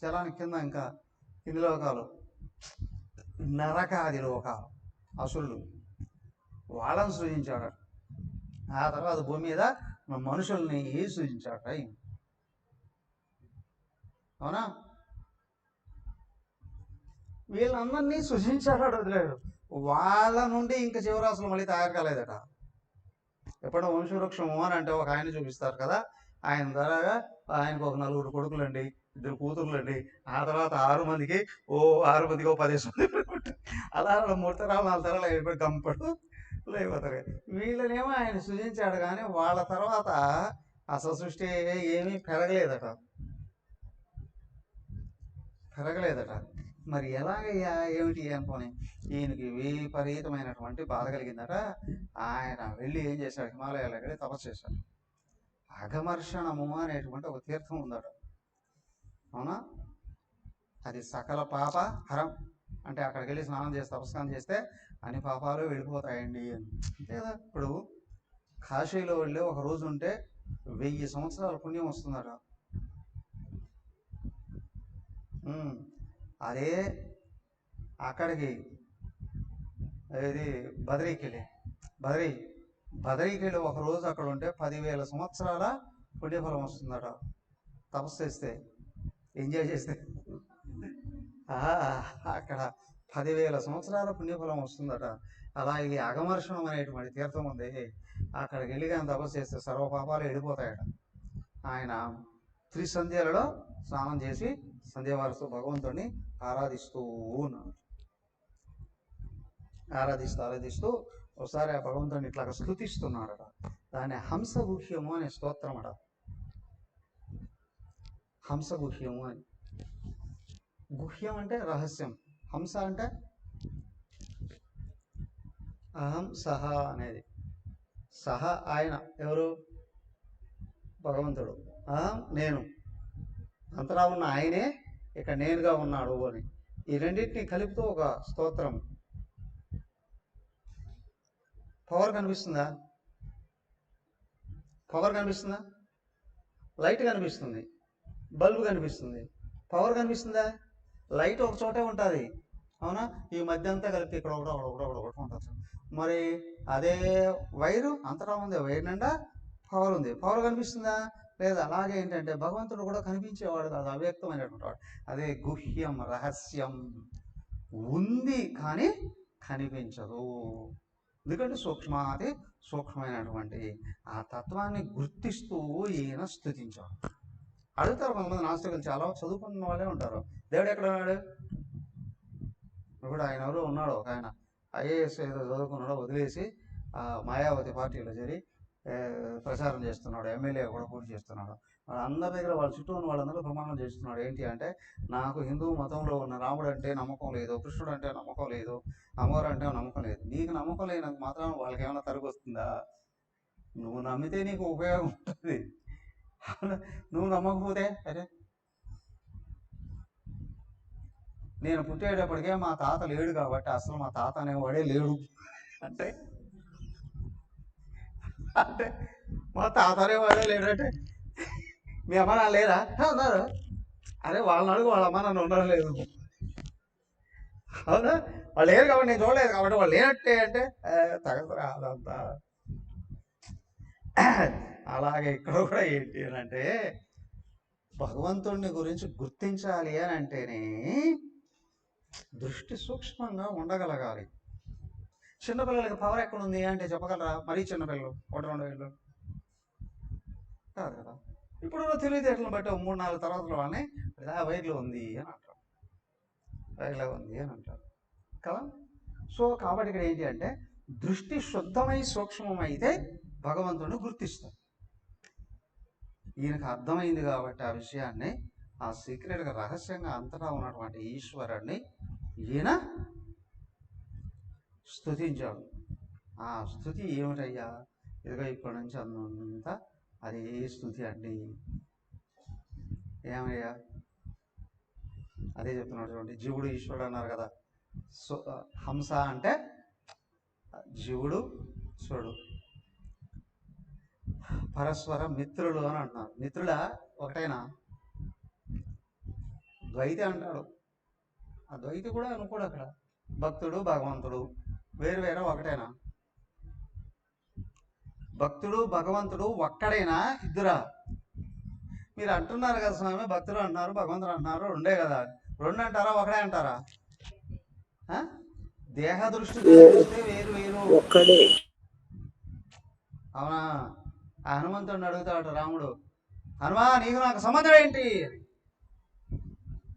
జలానికి కింద ఇంకా కింది లోకాలు, నరకాది లోకాలు, అసురులు, వాళ్ళని సృజించాడు. ఆ తర్వాత భూమి మీద మనుషుల్ని సృజించాడు. అవునా? వీళ్ళందరినీ సృజించాడు, వదిలేడు. వాళ్ళ నుండి ఇంకా జీవరాశులు మళ్ళీ తయారు కాలేదట. ఎప్పుడో వంశవృక్షము అని అంటే ఒక ఆయన చూపిస్తారు కదా, ఆయన ద్వారా ఆయనకు ఒక 4 కొడుకులండి, 2 కూతుర్లండి, ఆ తర్వాత 6 మందికి 6 మందికి 10 మంది, అలా 3 తరాలు 4 తరాలు అయిపోయి గంపడు లేకపోతారు. వీళ్ళనేమో ఆయన సృజించాడు, కానీ వాళ్ళ తర్వాత అసలు సృష్టి ఏమీ పెరగలేదట. మరి ఎలాగయ్యా ఏమిటి అనుకోని ఈయనకి విపరీతమైనటువంటి బాధ కలిగిందట. ఆయన వెళ్ళి ఏం చేశాడు? హిమాలయాలకు వెళ్ళి తపస్సు చేశాడు. అఘమర్షణము అనేటువంటి ఒక తీర్థం ఉందట. అవునా? అది సకల పాప హరం. అంటే అక్కడికి వెళ్ళి స్నానం చేసి తపస్కారం చేస్తే అన్ని పాపాలు వెళ్ళిపోతాయండి అని. లేదా ఇప్పుడు కాశీలో వెళ్ళి ఒక రోజు ఉంటే 1000 సంవత్సరాల పుణ్యం వస్తుందట. అదే అక్కడికి ఇది బదరీకి వెళ్ళి ఒకరోజు అక్కడ ఉంటే 10,000 సంవత్సరాల పుణ్యఫలం వస్తుందట. తపస్సు చేస్తే, ఎంజాయ్ చేస్తే అక్కడ 10,000 సంవత్సరాల పుణ్యఫలం వస్తుందట. అలాగే అఘమర్షణం అనేటువంటి తీర్థం ఉంది. అక్కడికి వెళ్ళి కానీ తపస్సు చేస్తే సర్వపాపాలు వెళ్ళిపోతాయట. ఆయన త్రిసంధ్యలలో స్నానం చేసి సంధ్యావారుస్తూ భగవంతుడిని ఆరాధిస్తూ ఉన్నాడు. ఆరాధిస్తూ ఒకసారి ఆ భగవంతుడిని ఇట్లాగా స్తుతిస్తున్నాడట. దాన్ని హంసగుహ్యము అనే స్తోత్రం అట. హంసగుహ్యము అని. గుహ్యం అంటే రహస్యం, హంస అంటే అహం సహ అనేది. సహ ఆయన ఎవరు? భగవంతుడు. అహం నేను, అంతటా ఉన్న ఆయనే ఇక్కడ నేనుగా ఉన్నాడు అని. ఈ రెండింటిని కలుపుతూ ఒక స్తోత్రం. పవర్ కనిపిస్తుందా? లైట్ కనిపిస్తుంది, బల్బు కనిపిస్తుంది. పవర్ కనిపిస్తుందా? లైట్ ఒక చోటే ఉంటుంది. అవునా? ఈ మధ్య అంతా కలిపి ఇక్కడ ఒకటి ఉంటుంది. మరి అదే వైరు అంతటా ఉంది, వైర్ నిండా పవర్ ఉంది. పవర్ కనిపిస్తుందా? లేదు. అలాగే ఏంటంటే భగవంతుడు కూడా కనిపించేవాడు కాదు, అవ్యక్తమైనటువంటి వాడు. అదే గుహ్యం, రహస్యం ఉంది కానీ కనిపించదు. ఎందుకంటే సూక్ష్మాతి సూక్ష్మమైనటువంటి ఆ తత్వాన్ని గుర్తిస్తూ ఈయన స్తుతించాడు. అడుగుతారు కొంతమంది నాస్తికులు, చాలా చదువుకున్న వాళ్ళే ఉంటారు, దేవుడు ఎక్కడ ఉన్నాడు? ఇప్పుడు ఆయన ఎవరో ఉన్నాడు, ఒక ఆయన ఐఏఎస్ ఏదో చదువుకున్నాడో వదిలేసి మాయావతి పార్టీలో చేరి ప్రచారం చేస్తున్నాడు, ఎమ్మెల్యే కూడా పూర్తి చేస్తున్నాడు. వాళ్ళందరి దగ్గర వాళ్ళ చుట్టూ ఉన్న వాళ్ళందరూ ప్రమాణం చేస్తున్నాడు. ఏంటి అంటే, నాకు హిందూ మతంలో ఉన్న రాముడు అంటే నమ్మకం లేదు, కృష్ణుడు అంటే నమ్మకం లేదు, అమ్మవారు అంటే నమ్మకం లేదు. నీకు నమ్మకం లేనంత మాత్రం వాళ్ళకి ఏమైనా తరిగి వస్తుందా? నువ్వు నమ్మితే నీకు ఉపయోగం ఉంటుంది, నువ్వు నమ్మకపోతే అరే నేను పుట్టేటప్పటికే మా తాత లేడు కాబట్టి అసలు మా తాత అనేవాడే లేడు అంటే మా తాత అనేవాడే లేడంటే మీ అమ్మ నాన్న లేరా? ఉన్నారు. అరే వాళ్ళని అడుగు, వాళ్ళ అమ్మ నాన్న ఉండడం లేదు. అవునా? వాళ్ళు లేరు కాబట్టి నేను చూడలేదు కాబట్టి వాళ్ళు లేనట్టే అంటే తగదురా అదంతా. అలాగే ఇక్కడ కూడా ఏంటి అని అంటే, భగవంతుడిని గురించి గుర్తించాలి అని అంటేనే దృష్టి సూక్ష్మంగా ఉండగలగాలి. చిన్నపిల్లలకి పవర్ ఎక్కడుంది అంటే చెప్పగలరా? మరీ చిన్నపిల్లలు 1-2 ఏళ్ళు కాదు కదా. ఇప్పుడు తెలివితేటలను బట్టి 3-4 తరగతుల వాళ్ళని వైర్లో ఉంది అని అంటారు, కదా. సో కాబట్టి ఇక్కడ ఏంటి అంటే, దృష్టి శుద్ధమై సూక్ష్మమైతే భగవంతుడిని గుర్తిస్తాం. ఈయనకు అర్థమైంది కాబట్టి ఆ విషయాన్ని, ఆ సీక్రెట్గా రహస్యంగా అంతటా ఉన్నటువంటి ఈశ్వరుడిని ఈయన స్తుతించాడు. ఆ స్తుతి ఏమిటయ్యా? ఇదిగో ఇప్పటి నుంచి అంతా అదే స్తుతి అండి. ఏమయ్యా? అదే చెప్తున్నాడు చూడండి, జీవుడు ఈశ్వరుడు అన్నారు కదా. హంస అంటే జీవుడు చూడు పరస్పర మిత్రులు అని అంటున్నారు. మిత్రుల ఒకటైనా ద్వైతి అంటాడు. ఆ ద్వైతి కూడా అనుకోడు అక్కడ. భక్తుడు భగవంతుడు వేరు వేరే ఒకటేనా? భక్తుడు భగవంతుడు ఒక్కడైనా ఇద్దరా? మీరు అంటున్నారు కదా స్వామి, భక్తుడు అంటున్నారు భగవంతుడు అంటున్నారు, రెండే కదా. రెండు అంటారా ఒకడే అంటారా? దేహ దృష్టి చూస్తే వేరు వేరు ఒక్కడే. అవునా? ఆ హనుమంతుడిని అడుగుతాడు రాముడు, హనుమా నీకు నాకు సంబంధం ఏంటి?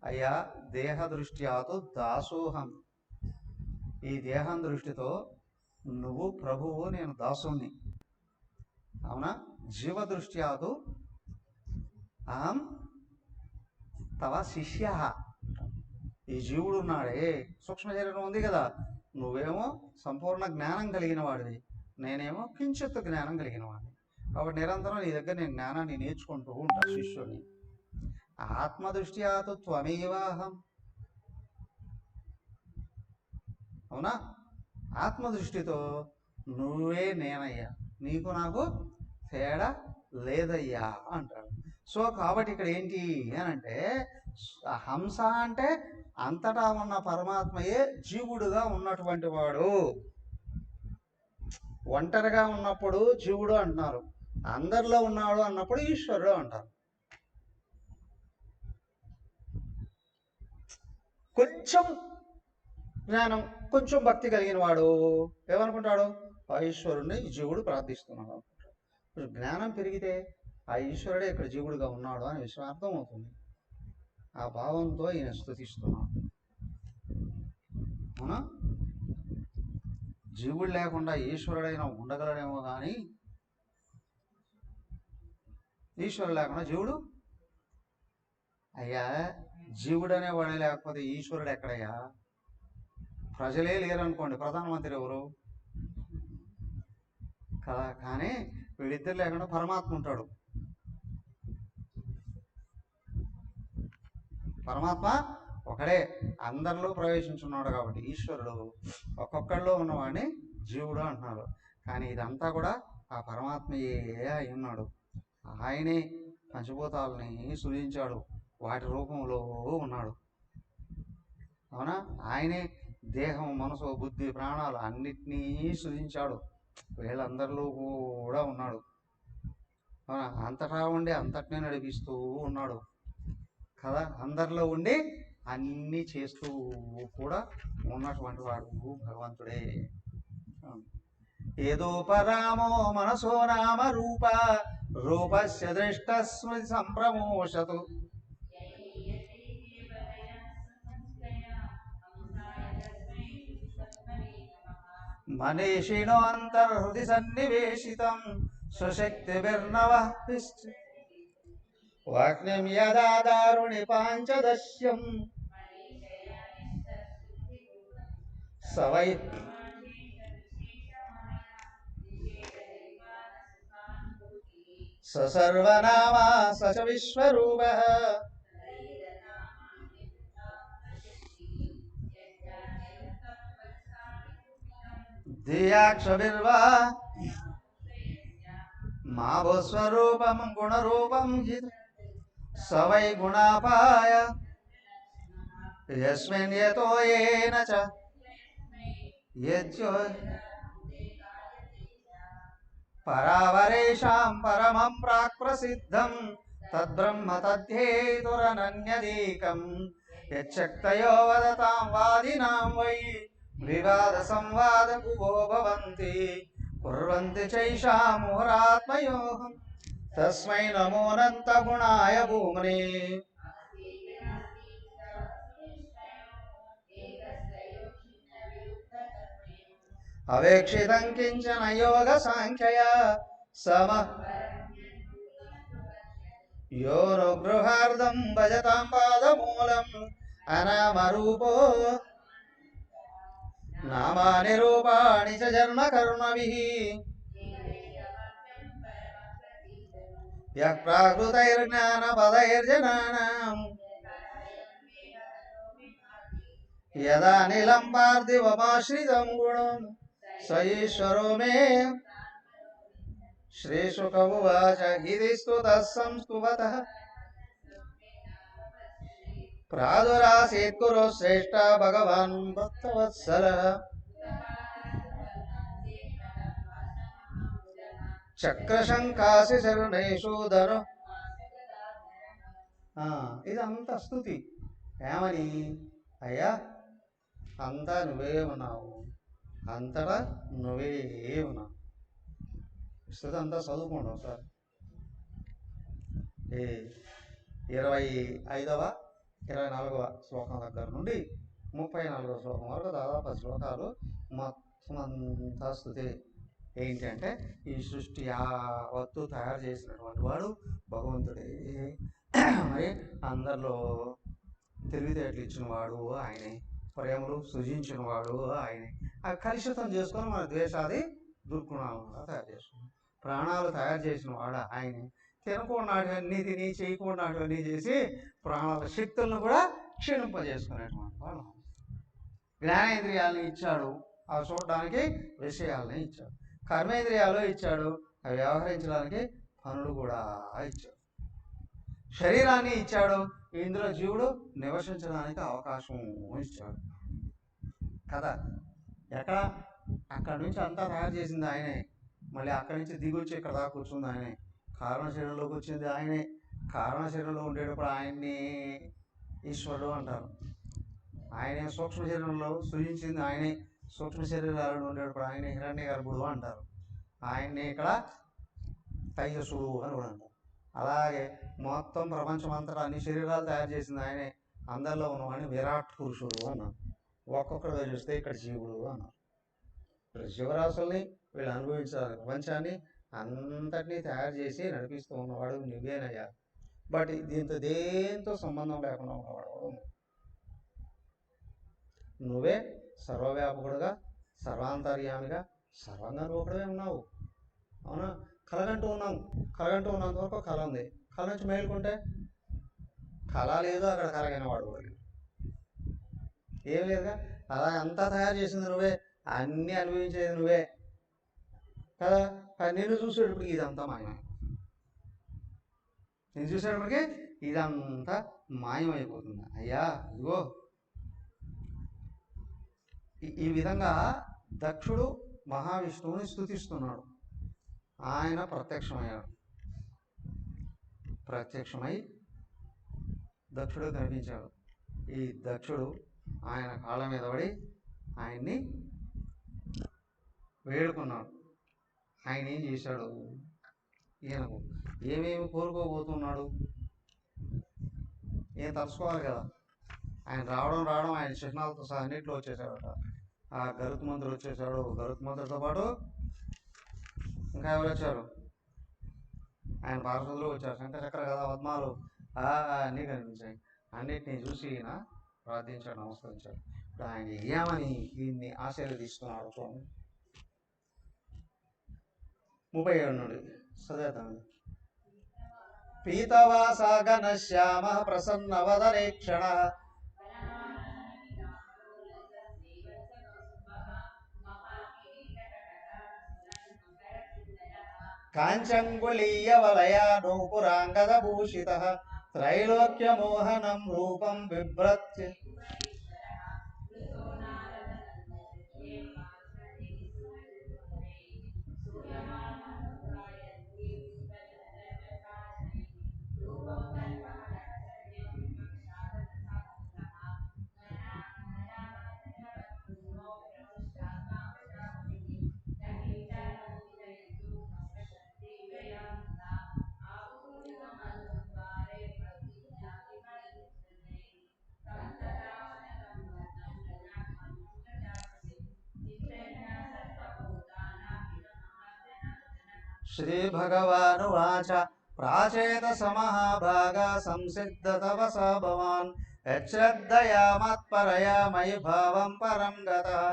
అయ్యా దేహ దృష్ట్యాతో దాసోహం, ఈ దేహం దృష్టితో నువ్వు ప్రభువు, నేను దాసుని. అవునా? జీవ దృష్ట్యాదు అహం తవ శిష్య. ఈ జీవుడు ఉన్నాడే, సూక్ష్మ శరీరం ఉంది కదా, నువ్వేమో సంపూర్ణ జ్ఞానం కలిగిన వాడివి, నేనేమో కించిత్ జ్ఞానం కలిగిన వాడిని. కాబట్టి నిరంతరం నీ దగ్గర నేను జ్ఞానాన్ని నేర్చుకుంటూ ఉంటా శిష్యుని. ఆత్మదృష్ట్యాతు త్వమేవాహం. అవునా? ఆత్మదృష్టితో నువ్వే నేనయ్యా, నీకు నాకు తేడా లేదయ్యా అంటాడు. సో కాబట్టి ఇక్కడ ఏంటి అని అంటే, హంస అంటే అంతటా ఉన్న పరమాత్మయే జీవుడుగా ఉన్నటువంటి వాడు. ఒంటరిగా ఉన్నప్పుడు జీవుడు అంటున్నారు, అందరిలో ఉన్నాడు అన్నప్పుడు ఈశ్వరుడు అంటారు. కొంచెం జ్ఞానం కొంచెం భక్తి కలిగిన వాడు ఏమనుకుంటాడు? ఆ ఈశ్వరుణ్ణి జీవుడు ప్రార్థిస్తున్నాడు అనుకుంటాడు. జ్ఞానం పెరిగితే ఆ ఈశ్వరుడే ఇక్కడ జీవుడుగా ఉన్నాడు అనే విషయం అర్థమవుతుంది. ఆ భావంతో ఈయన స్తుతిస్తున్నాడు. అవునా? జీవుడు లేకుండా ఈశ్వరుడైనా ఉండగలడేమో కానీ ఈశ్వరుడు లేకుండా జీవుడు, అయ్యా జీవుడు అనేవాడే లేకపోతే ఈశ్వరుడు ఎక్కడయ్యా? ప్రజలే లేరనుకోండి, ప్రధానమంత్రి ఎవరు కదా? కానీ వీళ్ళిద్దరు లేకుండా పరమాత్మ ఉంటాడు. పరమాత్మ ఒకడే అందరిలో ప్రవేశించున్నాడు. కాబట్టి ఈశ్వరుడు ఒక్కొక్కడిలో ఉన్నవాడిని జీవుడు అంటున్నారు. కానీ ఇదంతా కూడా ఆ పరమాత్మయే అయి ఉన్నాడు. ఆయనే పంచభూతాలని సృజించాడు, వాటి రూపంలో ఉన్నాడు. అవునా? ఆయనే దేహం మనసు బుద్ధి ప్రాణాలు అన్నిటినీ సృజించాడు, వీళ్ళందరిలో కూడా ఉన్నాడు. అవునా? అంతటా ఉండి అంతటినీ నడిపిస్తూ ఉన్నాడు కదా. అందరిలో ఉండి అన్నీ చేస్తూ కూడా ఉన్నటువంటి వాడు భగవంతుడే. ఏదో పరామో మనసో నామ రూప రూపస్య దృష్ట స్మృతి సంప్రమోషతు. మనీషిణో అంతర్హృది సన్నివేశితం స్వశక్తిర్నవ వాక్యం యదా దారుణి పాంచదశ్యం సవై సర్వనామా సచ విశ్వరూప ధియాక్షవిర్వా మావో స్వరూపం గుణరూపం సవై గుణాపాయ యస్మిన్ యతో యేన చ యజ్జో పరావరేషాం పరమం ప్రాక్ప్రసిద్ధం తద్బ్రహ్మ తద్ధేతురనన్యదేకం యచ్చక్తయో వదతాం వాదినాం వై వివాద సంవాద కువో భవంతి కుర్వంతి చైషాం ముహురాత్మయోహం తస్మై నమోనంత గుణాయ భూమ్నే. అవేక్షితం కించన యోగ సాంఖ్యయ సమ యోనుగృహార్థం భజతాం పాదమూలం అనామరూపో నామాని రూపాణి చ జన్మ కర్మభిః యః ప్రాకృతైర్జ్ఞాన పదైర్జనానాం యదా నిలం పార్థివమాశ్రితం గుణం స ఈశ్వరో మే శ్రీశుక ఉవాచ ఇది స్తుతః సంస్తువతః ప్రాదురాసీత్ కురు శ్రేష్ఠ భగవాన్ భక్తవత్సలః చక్రశంకాసి శరణేషు ధను. ఇదంతా స్తుతి. ఏమని? అయ్యా అంతా నువ్వే ఉన్నావు, అంతటా నువ్వే ఉన్నావు. స్తుతి అంతా చదువుకోండి ఒకసారి. 25వ 24వ శ్లోకం దగ్గర నుండి 34వ శ్లోకం వరకు దాదాపు 10 శ్లోకాలు మొత్తం అంతా స్తుతి. ఏంటంటే ఈ సృష్టి యావత్తు తయారు చేసినటువంటి వాడు భగవంతుడే. మరి అందరిలో తెలివితేటలు ఇచ్చిన వాడు ఆయనే, ప్రేమలు సృజించిన వాడు ఆయనే. అవి కలుషితం చేసుకొని మన ద్వేషాది దుర్గుణాలు తయారు చేసుకున్నాం. ప్రాణాలు తయారు చేసిన వాడు ఆయనే. తినకూడనాటివన్నీ తిని చేయకూడనాటివన్నీ చేసి ప్రాణాల శక్తులను కూడా క్షీణింపజేసుకునేటువంటి వాడు. జ్ఞానేంద్రియాలను ఇచ్చాడు, అవి చూడడానికి విషయాలని ఇచ్చాడు. కర్మేంద్రియాలు ఇచ్చాడు, అవి వ్యవహరించడానికి పనులు కూడా ఇచ్చాడు. శరీరాన్ని ఇచ్చాడు, ఇందులో జీవుడు నివసించడానికి అవకాశం ఇచ్చాడు కదా. ఎక్కడ? అక్కడి నుంచి అంతా తయారు చేసింది ఆయనే. మళ్ళీ అక్కడి నుంచి దిగొచ్చి ఇక్కడ దాకా కూర్చుంది ఆయనే. కారణ శరీరంలోకి వచ్చింది ఆయనే. కారణ శరీరంలో ఉండేటప్పుడు ఆయన్ని ఈశ్వరుడు అంటారు. ఆయనే సూక్ష్మ శరీరంలో సృజించింది ఆయనే. సూక్ష్మ శరీరాలను ఉండేటప్పుడు ఆయనే హిరణ్య గర్భుడు అంటారు. ఆయన్ని ఇక్కడ తైజసుడు అని కూడా అంటారు. అలాగే మొత్తం ప్రపంచం అంతటా అన్ని శరీరాలు తయారు చేసింది ఆయనే. అందరిలో ఉన్నవాడిని విరాట్ పురుషుడు అన్నారు. ఒక్కొక్కరు చూస్తే ఇక్కడ జీవుడు అన్నారు. ఇక్కడ జీవరాశుల్ని వీళ్ళు అనుభవించాలి. ప్రపంచాన్ని అంతటినీ తయారు చేసి నడిపిస్తూ ఉన్నవాడు నువ్వేనయ్యా. బట్ దీంతో దేంతో సంబంధం లేకుండా ఉన్నవాడు నువ్వే. సర్వవ్యాపకుడుగా, సర్వాంతర్యామిగా, సర్వంగా నువ్వు ఒకడే ఉన్నావు. అవునా? కలగంటూ ఉన్నాం. కలగంటూ ఉన్నంత వరకు కళ ఉంది. కళ నుంచి మేలుకుంటే కళ లేదు, అక్కడ కలగైన వాడు ఏం లేదుగా. అలా అంతా తయారు చేసింది నువ్వే, అన్నీ అనుభవించేది నువ్వే కదా. నిన్ను చూసేటప్పటికి ఇదంతా మాయమై, నేను చూసేటప్పటికి ఇదంతా మాయమైపోతుంది. అయ్యా ఇదిగో ఈ విధంగా దక్షుడు మహావిష్ణువుని స్తుతిస్తున్నాడు. ఆయన ప్రత్యక్షమయ్యాడు. ప్రత్యక్షమై దక్షుడు కనిపించాడు. ఈ దక్షుడు ఆయన కాళ్ళ మీద పడి ఆయన్ని వేడుకున్నాడు. ఆయన ఏం చేశాడు? ఈయనకు ఏమేమి కోరుకోబోతున్నాడు? ఏం తలుసుకోవాలి కదా. ఆయన రావడం ఆయన చిహ్నాలతో సహా అన్నింటిలో వచ్చేసాడట. ఆ గరుత్మంతుడు వచ్చేసాడు. గరుత్మంతుడితో పాటు ఇంకా ఎవరు వచ్చారు? ఆయన పార్షదులు వచ్చారు. శంఖచక్ర గదా పద్మాలు అన్నీ కనిపించాయి. అన్నిటినీ చూసి ఈయన ప్రార్థించాడు, నమస్కరించాడు. ఇప్పుడు ఆయన ఏమని దీన్ని ఆశీర్వదిస్తున్నాడు చూడండి. 37 నుండి చదివేతాను. పీతవాసా ఘనశ్యామ ప్రసన్నవదనేక్షణ కాంచంగుళీయవలయా నూపురాంగదభూషితః త్రైలోక్యమోహనం రూపం బిభ్రత్య. శ్రీభగవానువాచ ప్రాచేతసమహాభాగా సంసిద్ధతపసా భవాన్ యశ్రద్ధయా మత్పరయా మయి భావం పరం గతః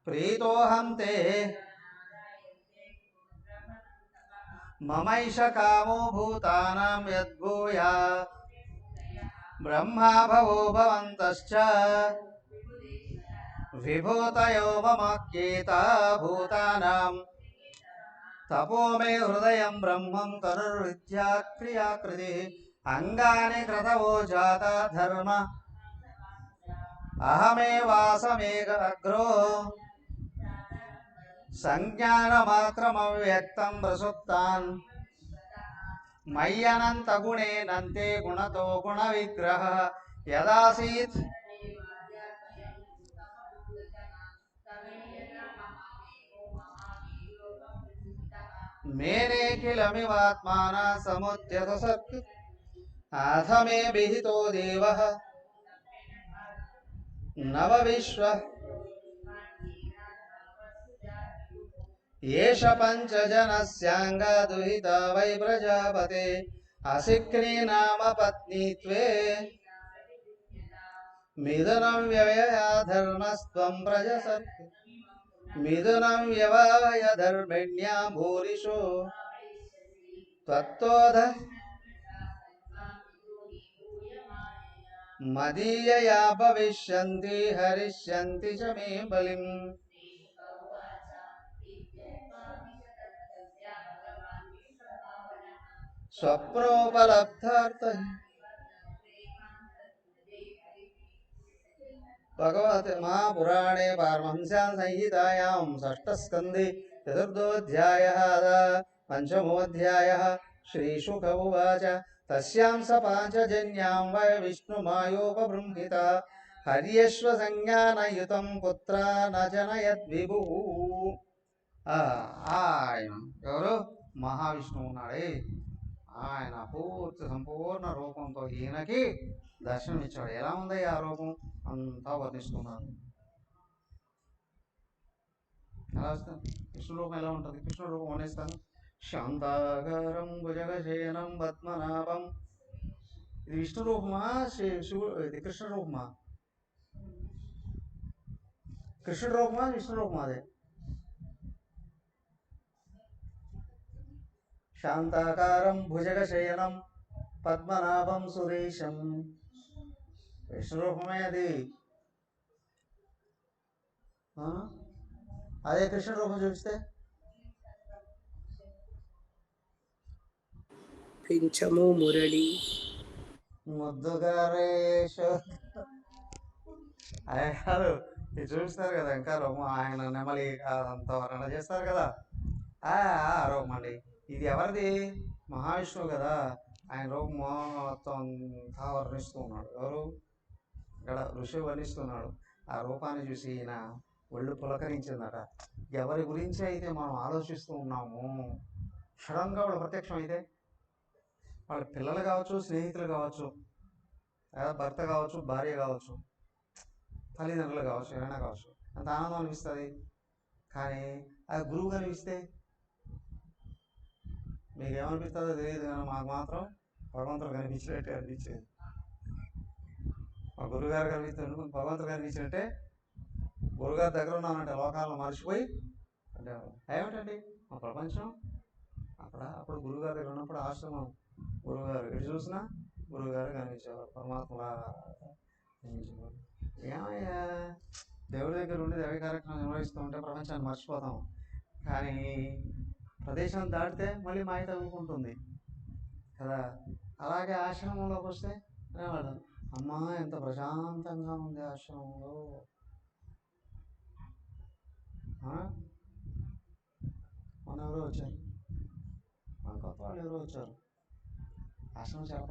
ప్రీతోహం తే మమైష కామో భూతానాం యద్భూయా బ్రహ్మా భవో భవంతశ్చ విభూతయో మమాఖ్యేత భూతానాం తపో మే హృదయం బ్రహ్మం తనుర్విద్యా క్రియాకృతి అంగాని క్రతవో జాత ధర్మ అహమే వాసమేకగ్రో సంజ్ఞానమాత్రమవ్యక్తం ప్రసుప్తాన్ మయ్యనంత గుణేనంతే గుణతో గుణ విగ్రహ యదాసీత్ మేనే కిలమివాత్మాన సముద్యత సత్ అథ మే విహితో దేవః నవ విశ్వ ఏష పంచజనస్యాంగ దుహిత వై ప్రజాపతే అసిక్రీ నామ పత్నీత్వే మిథునం వ్యవయ ధర్మస్త్వం ప్రజసత్ మిథునం వ్యవయ ధర్మిణ్యా భూరిషో త్వత్తోధ మదీయయా భవిష్యంతి హరిష్యంతి చ మే బలిం. స్వప్నోపలబ్ధార్థ భగవతే మహాపురాణే పారమహంస్యాం సంహితాయాం షష్ఠస్కంధే చతుర్థోऽధ్యాయः పంచమోऽధ్యాయः. శ్రీశుక ఉవాచ తస్యాం స పాంచజన్యాం వై విష్ణుమాయోపబృంహిత హర్యశ్వ సంజ్ఞానయుతం పుత్ర నజనయద్విభుః. ఆయన ఎవరు? మహావిష్ణువు ఉన్నాడే, ఆయన పూర్తి సంపూర్ణ రూపంతో ఈయనకి దర్శనమిచ్చాడు. ఎలా ఉంది ఆ రూపం అంతా వర్ణిస్తున్నారు. ఎలా వస్తుంది కృష్ణ రూపం? ఎలా ఉంటుంది కృష్ణ రూపం? వర్ణిస్తాను. శాంతాకారం భుజగశయనం పద్మనాభం. ఇది విష్ణు రూపమా ఇది కృష్ణ రూపమా? కృష్ణ రూపమా విష్ణు రూపమా? అదే శాంతాకారం భుజగశయనం పద్మనాభం సురేశం. విష్ణు రూపమే అది. అదే కృష్ణ రూపం చూపిస్తే పింఛము మురళి ముద్దుగారేష అదే కాదు, ఇది చూపిస్తారు కదా ఇంకా రూపం. ఆయన నెమలి అదంతా వర్ణన చేస్తారు కదా, ఆ రూపం అండి. ఇది ఎవరిది? మహావిష్ణువు కదా. ఆయన రూపం మొత్తం అంతా వర్ణిస్తూ ఉన్నాడు. ఎవరు? ఇక్కడ ఋషి వర్ణిస్తున్నాడు. ఆ రూపాన్ని చూసి ఈయన ఒళ్ళు పులకరించిందట. ఎవరి గురించి అయితే మనం ఆలోచిస్తూ ఉన్నాము, సడన్గా వాళ్ళు ప్రత్యక్షం అయితే, వాళ్ళ పిల్లలు కావచ్చు, స్నేహితులు కావచ్చు, లేదా భర్త కావచ్చు, భార్య కావచ్చు, తల్లిదండ్రులు కావచ్చు, ఎవరైనా కావచ్చు, అంత ఆనందం అనిపిస్తుంది. కానీ ఆ గురువు కనిపిస్తే మీకేమనిపిస్తుందో తెలియదు, కానీ మాకు మాత్రం భగవంతుడు కనిపించినట్టే అనిపించేది. మా గురువుగారు కనిపిస్తుంది, భగవంతుడు కనిపించినట్టే. గురుగారి దగ్గర ఉన్నానంటే లోకాలను మర్చిపోయి అంటే ఏమిటండి మా ప్రపంచం. అప్పుడు గురువుగారి దగ్గర ఉన్నప్పుడు ఆశ్రమం, గురువుగారు ఎటు చూసినా గురువుగారు కనిపించేవారు, పరమాత్మలా కనిపించేవారు. ఏమయ్యా దేవుడి దగ్గర ఉండి దైవ కార్యక్రమం నిర్వహిస్తూ ఉంటే ప్రపంచాన్ని మర్చిపోతాం. కానీ ప్రదేశం దాటితే మళ్ళీ మాయ తగ్గుకుంటుంది కదా. అలాగే ఆశ్రమంలోకి వస్తే అనేవాడు, అమ్మా ఎంత ప్రశాంతంగా ఉంది ఆశ్రమంలో. మన ఎవరో వచ్చారు, మన కొత్త వాళ్ళు ఎవరో వచ్చారు. ఆశ్రమం చాలా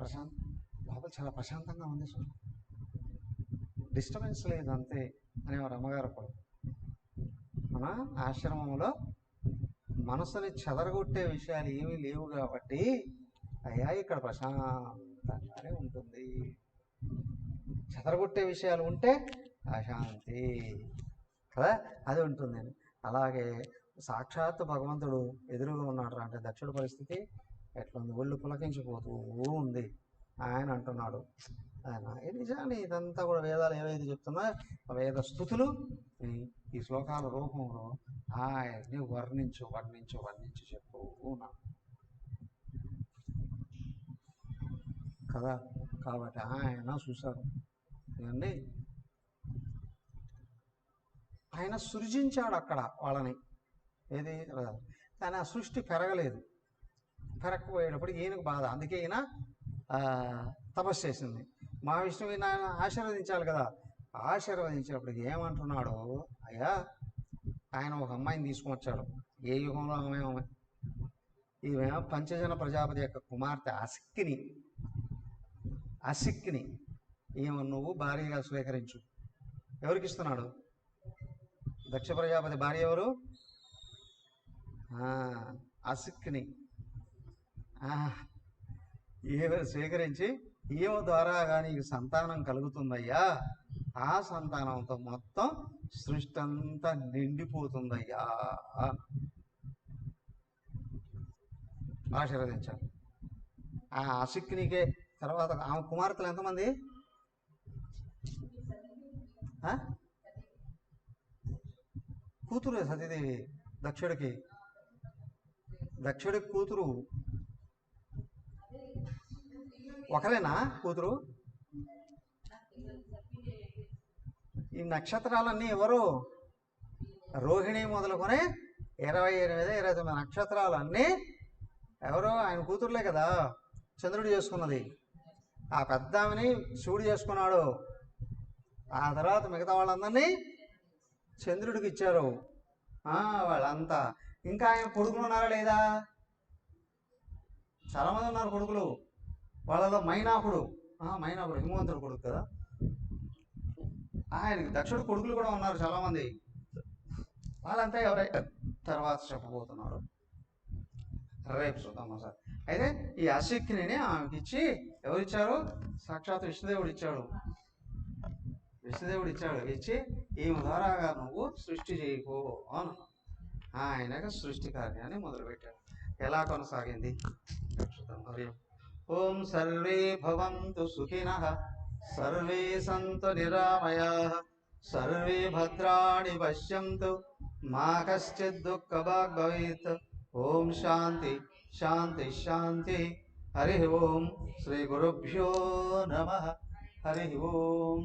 లోపల చాలా ప్రశాంతంగా ఉంది, చూడు, డిస్టర్బెన్స్ లేదు అంతే అనేవారు అమ్మగారు. అప్పుడు మన ఆశ్రమంలో మనసుని చెదరగొట్టే విషయాలు ఏమీ లేవు కాబట్టి అయ్యా ఇక్కడ ప్రశాంతంగానే ఉంటుంది. చెదరగొట్టే విషయాలు ఉంటే అశాంతి కదా, అది ఉంటుందని. అలాగే సాక్షాత్తు భగవంతుడు ఎదురుగా ఉన్నాడు అంటే దక్షుడి పరిస్థితి ఎట్లుంది? ఒళ్ళు పులకించిపోతూ ఉంది. ఆయన అంటున్నాడు, ఆయన నిజాన్ని ఇదంతా కూడా వేదాలు ఏవైతే చెప్తున్నా వేద స్థుతులు ఈ శ్లోకాల రూపంలో ఆయన్ని వర్ణించు వర్ణించు వర్ణించు చెప్పు కదా. కాబట్టి ఆయన చూశారు. ఏమండి ఆయన సృజించాడు అక్కడ వాళ్ళని, ఏది కానీ ఆ సృష్టి పెరగలేదు. పెరగకపోయేటప్పుడు ఈయనకు బాధ. అందుకే ఈయన తపస్సు చేసింది. మహావిష్ణువు ఈయన ఆశీర్వదించాలి కదా. ఆశీర్వదించేటప్పటికి ఏమంటున్నాడు, అయ్యా ఆయన ఒక అమ్మాయిని తీసుకువచ్చాడు. ఏ యుగంలో ఆమె ఈమె పంచజన ప్రజాపతి యొక్క కుమార్తె అసిక్కిని ఈమె నువ్వు భార్యగా స్వీకరించు. ఎవరికి ఇస్తున్నాడు? దక్ష ప్రజాపతి భార్య ఎవరు? అసిక్కిని. ఈమె స్వీకరించి ఈమె ద్వారాగా నీకు సంతానం కలుగుతుందయ్యా. ఆ సంతానంతో మొత్తం సృష్టి అంతా నిండిపోతుందయ్యా. ఆశీర్వదించాలి. ఆ అసిక్కినికే తర్వాత ఆమె కుమార్తెలు ఎంతమంది? కూతురు సతీదేవి. దక్షుడికి కూతురు ఒకరేనా కూతురు? ఈ నక్షత్రాలన్నీ ఎవరు? రోహిణి మొదలుకొని 28, 29 నక్షత్రాలన్నీ ఎవరు? ఆయన కూతురులే కదా. చంద్రుడు చేసుకున్నది. ఆ పెద్ద ఆమెని శివుడు చేసుకున్నాడు. ఆ తర్వాత మిగతా వాళ్ళందరినీ చంద్రుడికి ఇచ్చారు. వాళ్ళంతా. ఇంకా ఆయన కొడుకులు ఉన్నారా లేదా? చాలామంది ఉన్నారు కొడుకులు. వాళ్ళలో మైనాకుడు హిమవంతుడు కొడుకు కదా. ఆయనకి దక్షుడు కొడుకులు కూడా ఉన్నారు చాలామంది. వాళ్ళంతా ఎవరైతే తర్వాత చెప్పబోతున్నారు రేపు చూద్దాం సార్. అయితే ఈ అసిక్కిని ఆమెకి ఇచ్చి ఎవరిచ్చారు? సాక్షాత్ విష్ణుదేవుడు ఇచ్చాడు. ఇచ్చి ఈమె ద్వారాగా నువ్వు సృష్టి చేయకో అను. ఆయనగా సృష్టి కార్యాన్ని మొదలుపెట్టాడు. ఎలా కొనసాగింది చూద్దాం. ఓం సర్వే భవంతు సుఖినః, సర్వే సంతు నిరామయాః, సర్వే భద్రాణి పశ్యంతు, మా కశ్చిద్ దుఃఖభాగ్ భవేత్. ఓం శాంతి శాంతి శాంతి. హరి ఓం. శ్రీ గురుభ్యో నమః. హరి ఓం.